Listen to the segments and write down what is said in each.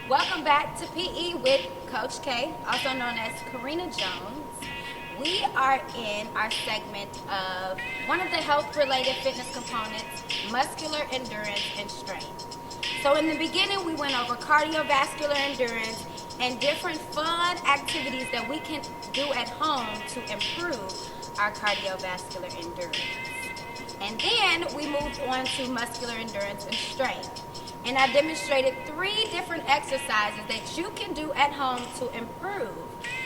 Welcome back to PE with Coach K, also known as Karina Jones. We are in our segment of one of the health-related fitness components, muscular endurance and strength. So in the beginning, we went over cardiovascular endurance and different fun activities that we can do at home to improve our cardiovascular endurance. And then we moved on to muscular endurance and strength. And I demonstrated 3 different exercises that you can do at home to improve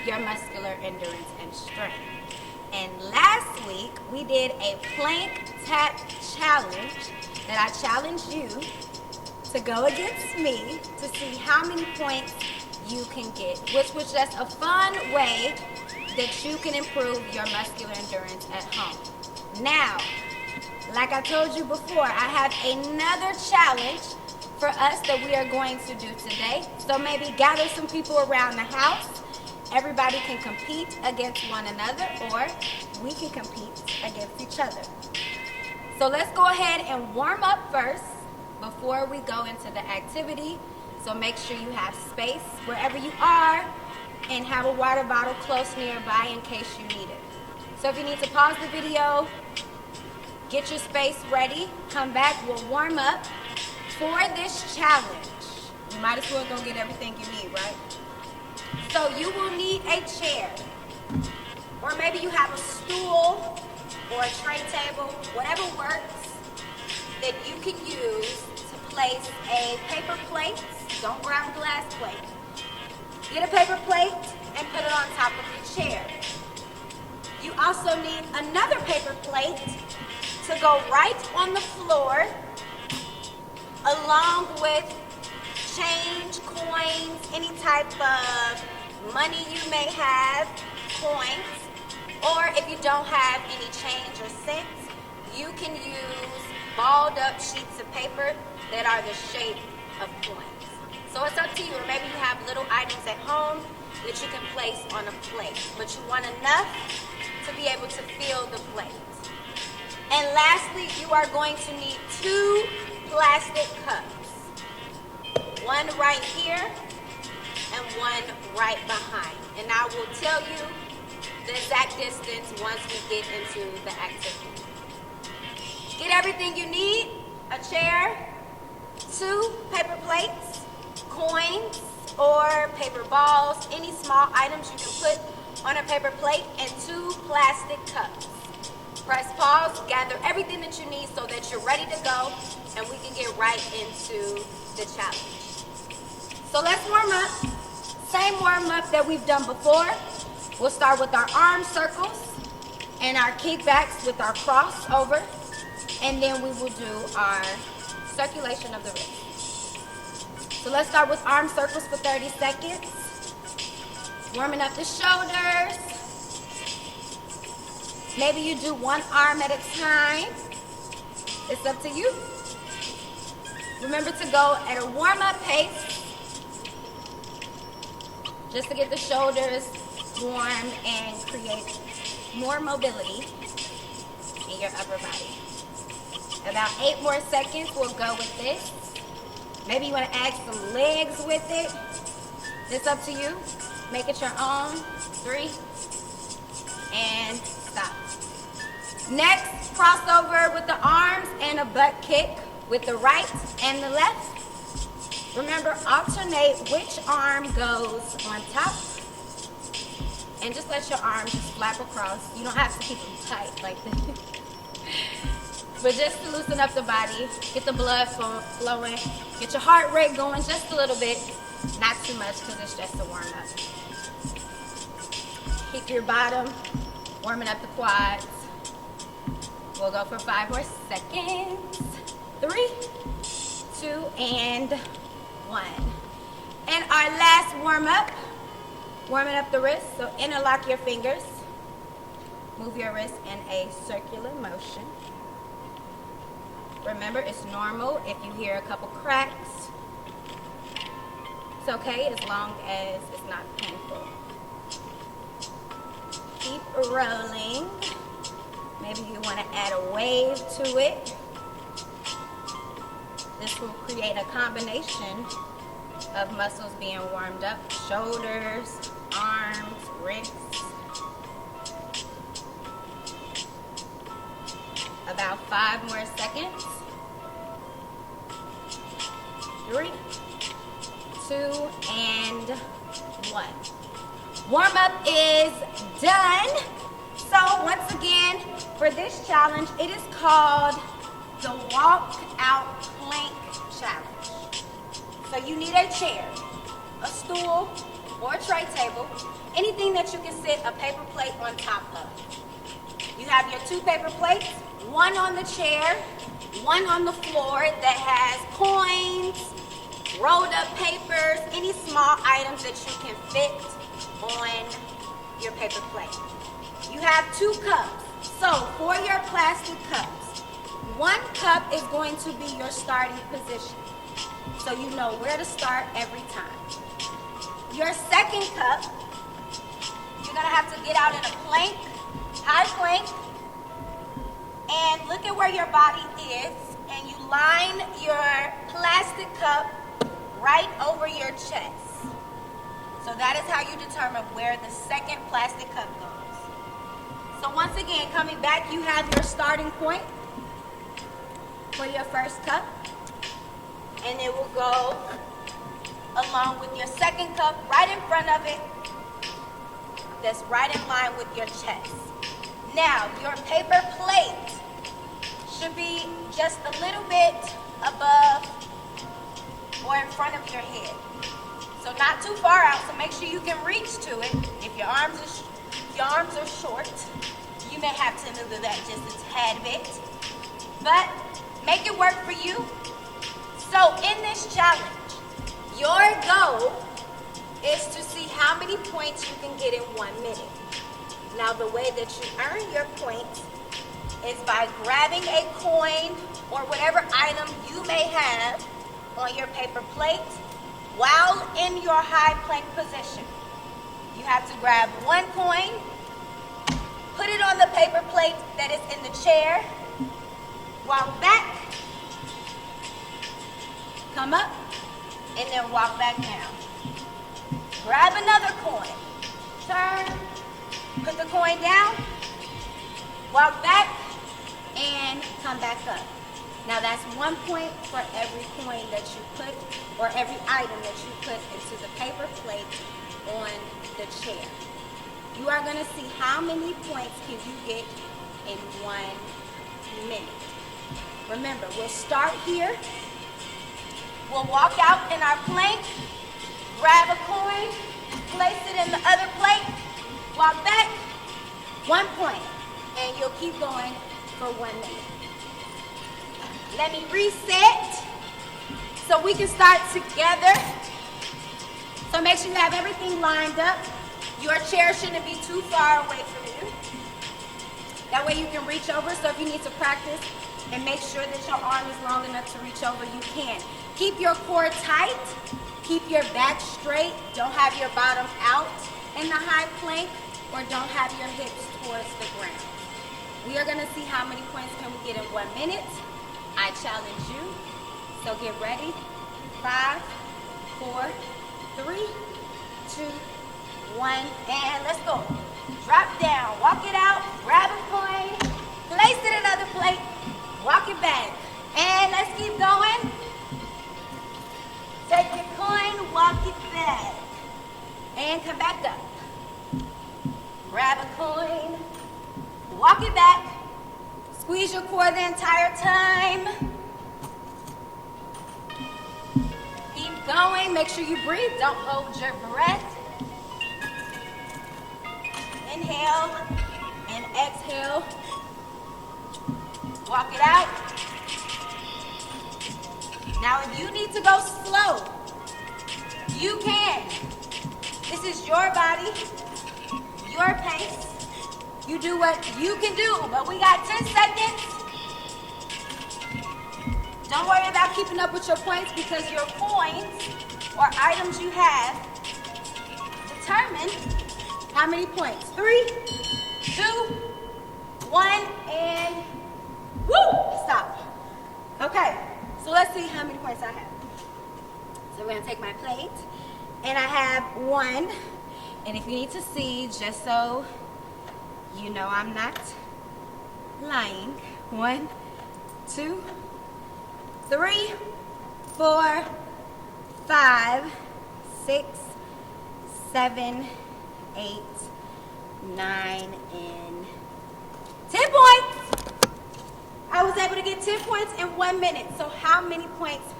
your muscular endurance and strength. And last week, we did a plank tap challenge that I challenged you to go against me to see how many points you can get, which was just a fun way that you can improve your muscular endurance at home. Now, like I told you before, I have another challenge for us that we are going to do today. So maybe gather some people around the house. Everybody can compete against one another, or we can compete against each other. So let's go ahead and warm up first before we go into the activity. So make sure you have space wherever you are and have a water bottle close nearby in case you need it. So if you need to pause the video, get your space ready, come back, we'll warm up. For this challenge, you might as well go get everything you need, right? So you will need a chair, or maybe you have a stool or a tray table, whatever works, that you can use to place a paper plate. Don't grab a glass plate. Get a paper plate and put it on top of your chair. You also need another paper plate to go right on the floor, along with change, coins, any type of money you may have, coins, or if you don't have any change or cents, you can use balled up sheets of paper that are the shape of coins. So it's up to you, or maybe you have little items at home that you can place on a plate, but you want enough to be able to fill the plate. And lastly, you are going to need 2 plastic cups. One right here and one right behind. And I will tell you the exact distance once we get into the activity. Get everything you need: a chair, 2 paper plates, coins or paper balls, any small items you can put on a paper plate, and 2 plastic cups. Press pause, gather everything that you need so that you're ready to go, and we can get right into the challenge. So let's warm up. Same warm up that we've done before. We'll start with our arm circles and our kickbacks with our crossover, and then we will do our circulation of the wrist. So let's start with arm circles for 30 seconds. Warming up the shoulders. Maybe you do one arm at a time. It's up to you. Remember to go at a warm-up pace just to get the shoulders warm and create more mobility in your upper body. About 8 more seconds, we'll go with this. Maybe you want to add some legs with it. It's up to you. Make it your own. 3, and stop. Next, crossover with the arms and a butt kick with the right and the left. Remember, alternate which arm goes on top. And just let your arms just flap across. You don't have to keep them tight like this. But just to loosen up the body, get the blood flowing, get your heart rate going just a little bit. Not too much because it's just a warm-up. Keep your bottom, warming up the quads. We'll go for 5 more seconds. 3, 2, and 1. And our last warm-up, warming up the wrist. So interlock your fingers. Move your wrist in a circular motion. Remember, it's normal if you hear a couple cracks. It's okay as long as it's not painful. Keep rolling. Maybe you want to add a wave to it. This will create a combination of muscles being warmed up. Shoulders, arms, wrists. About 5 more seconds. 3, 2, and 1. Warm up is done. So once again, for this challenge, it is called the Walk Out Plank Challenge. So you need a chair, a stool, or a tray table, anything that you can sit a paper plate on top of. You have your 2 paper plates, one on the chair, one on the floor that has coins, rolled up papers, any small items that you can fit on your paper plate. You have 2 cups. So for your plastic cups, 1 cup is going to be your starting position. So you know where to start every time. Your second cup, you're gonna have to get out in a plank, high plank, and look at where your body is, and you line your plastic cup right over your chest. So that is how you determine where the second plastic cup goes. So once again, coming back, you have your starting point for your first cup, and it will go along with your second cup right in front of it, that's right in line with your chest. Now, your paper plate should be just a little bit above or in front of your head. So not too far out, so make sure you can reach to it. If your arms are short, you may have to move that just a tad bit, but make it work for you. So in this challenge, your goal is to see how many points you can get in 1 minute. Now the way that you earn your points is by grabbing a coin or whatever item you may have on your paper plate while in your high plank position. You have to grab 1 coin, put it on the paper plate that is in the chair, walk back, come up, and then walk back down. Grab another coin, turn, put the coin down, walk back, and come back up. Now that's 1 point for every coin that you put, or every item that you put into the paper plate on the chair. You are gonna see how many points can you get in 1 minute. Remember, we'll start here. We'll walk out in our plank, grab a coin, place it in the other plate, walk back, 1 point, and you'll keep going for 1 minute. Let me reset so we can start together. So make sure you have everything lined up. Your chair shouldn't be too far away from you. That way you can reach over, so if you need to practice and make sure that your arm is long enough to reach over, you can. Keep your core tight, keep your back straight, don't have your bottom out in the high plank, or don't have your hips towards the ground. We are gonna see how many points can we get in 1 minute. I challenge you, so get ready. 5, 4, 3, 2, 1, and let's go. Drop down, walk it out, grab a coin, place it in another plate, walk it back, and let's keep going. Take your coin, walk it back, and come back up. Grab a coin, walk it back, squeeze your core the entire time. Keep going, make sure you breathe, don't hold your breath. Inhale and exhale. Walk it out. Now if you need to go slow, you can. This is your body, your pace. You do what you can do, but we got 10 seconds. Don't worry about keeping up with your points, because your coins or items you have determine how many points. 3, 2, 1, and woo! Stop. Okay, so let's see how many points I have. So we're gonna take my plate, and I have 1. And if you need to see, just so you know I'm not lying, 1, 2, 3, 4, 5, 6, 7, 8, 9, and 10 points. I was able to get 10 points in 1 minute. So how many points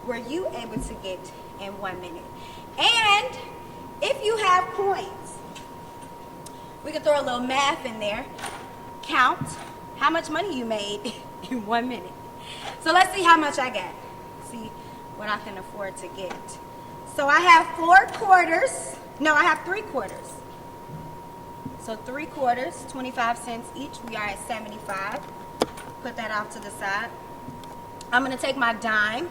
were you able to get in 1 minute? And if you have points, we can throw a little math in there. Count how much money you made in 1 minute. So let's see how much I got. See what I can afford to get. So I have 4 quarters. No, I have 3 quarters. So 3 quarters, 25 cents each. We are at 75. Put that off to the side. I'm going to take my dime.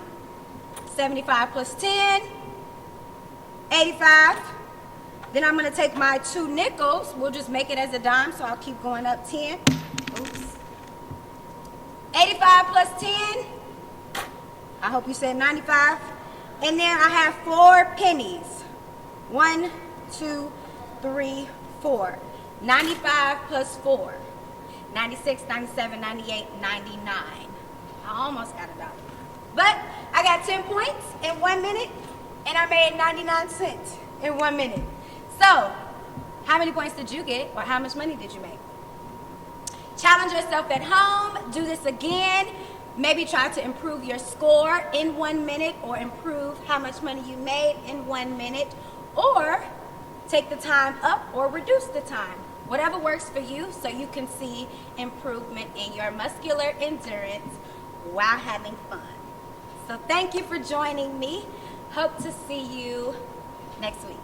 75 plus 10, 85. Then I'm going to take my 2 nickels. We'll just make it as a dime, so I'll keep going up 10. Oops. 85 plus 10. I hope you said 95. And then I have 4 pennies. 1, 2, 3, 4. 95 plus 4. 96, 97, 98, 99. I almost got $1. But I got 10 points in 1 minute, and I made 99 cents in 1 minute. So, how many points did you get, or how much money did you make? Challenge yourself at home. Do this again. Maybe try to improve your score in 1 minute, or improve how much money you made in 1 minute, or take the time up or reduce the time. Whatever works for you, so you can see improvement in your muscular endurance while having fun. So thank you for joining me. Hope to see you next week.